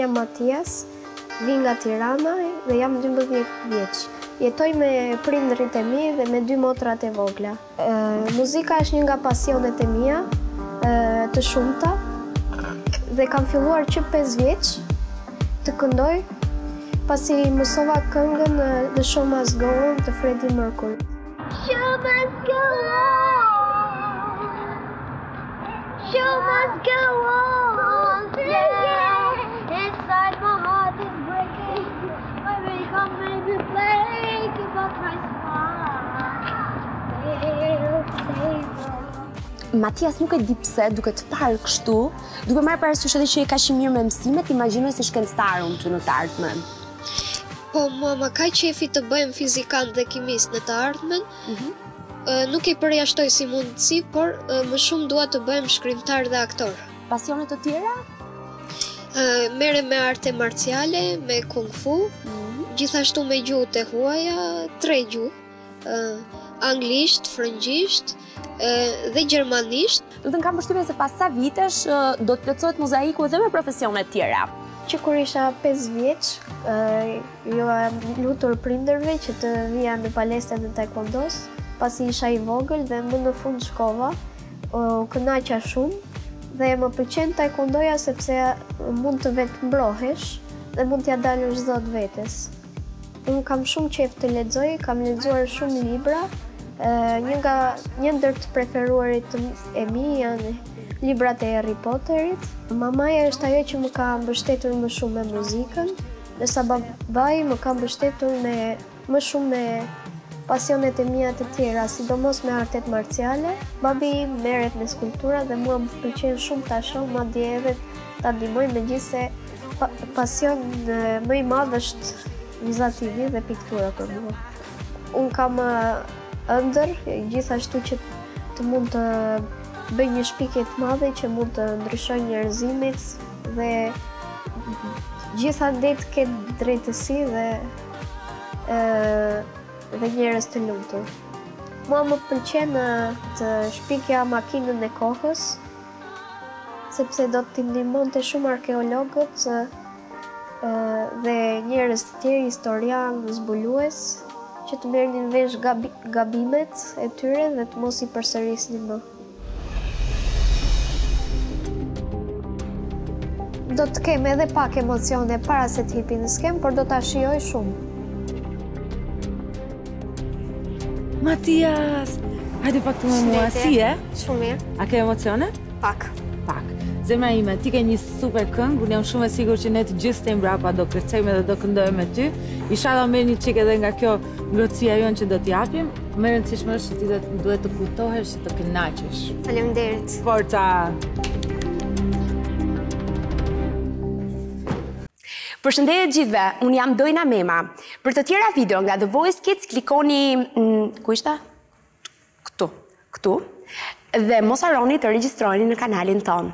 jam Matias, vi nga Tirana dhe jam 12 vjeç. Jetoj me prindërit e mi dhe me 2 motrat e vogla. Muzika është një nga pasionet e mia, të shumta, dhe kam filluar që 5 vjeç të këndoj, pasi mësova këngën The Show Must Go On të Freddie Mercury. Show must go on, show must go on, yeah. Inside my heart is breaking, maybe come maybe play, give up my smile. Matias nuk e di pse, duke të parë kështu, duke marrë parasysh edhe që e ka që mirë me mësimet, imagjinoj si shkencëtar unë që në të ardhmen. Po, ma ka qefi të bëjmë fizikan dhe kimist në të ardhmen. Nuk e përjashtoj si mundësi, por më shumë dua të bëjmë shkrimtar dhe aktor. Pasionet të tjera? Merrem me arte marciale, me kung fu, gjithashtu me gjuhët e huaja, 3 gjuhë, anglisht, frëngjisht dhe gjermanisht. Do të kam përshtypjen se pas sa vitesh do të plotësohet mozaiku edhe me profesione të tjera. Që kur isha 5 vjeç, ju am lutur prindërve që të vija në palestrat e taekwondos, pasi isha i vogël dhe më në fund shkova, kënaqa shumë dhe më pëlqen taekwondoja sepse mund të vetë mbrohesh dhe mund t'ja dalësh zot vetes. Unë kam shumë qejf të lexoj, kam lexuar shumë libra. Një ndër të preferuarit e mi janë librat e Harry Potterit. Mamaja është ajo që më ka mbështetur më shumë me muzikën, ndërsa babai më ka mbështetur më shumë me pasionet e mia të tjera, sidomos me artet marciale. Babi merret me skulptura dhe mua më pëlqen shumë ta shoh, madje edhe ta ndihmoj, megjithse pasion më i madh është vizativi dhe piktura për mua. Unë kam ëndër, gjithashtu që të mund të bëj një shpikje të madhe që mund të ndryshoj njerëzimit dhe gjithandej të ketë drejtësi dhe njerëz të lumtur. Mua më pëlqen të shpikja makinën e kohës, sepse do t'i ndihmonte shumë arkeologët dhe njerëz të tjerë, historianë, zbulues, që të merrnin vesh gabimet e tyre dhe të mos i përsërisnin më. Do të kem edhe pak emocione para se të hipi në skem, por do ta shijoj shumë. Matias, hajde pak të me mua, si e? Shumë mirë. A ke emocione? Pak. Pak. Zemra ime, ti ke një super këngë, unë jam shumë e sigur që ne të gjithë të mbrapa do kërcejme dhe do këndojme me ty. Inshallah merr një çik edhe nga kjo ngrohtësia jonë që do t'japim. Më rëndësishme është që ti duhet të kujtohesh që të kënaqesh. Faleminderit. Forca! Përshëndetje gjithëve, unë jam Dojna Mema. Për të tjera video nga The Voice Kids, klikoni... Ku ishta? Këtu. Dhe mos harroni të regjistroni në kanalin tonë.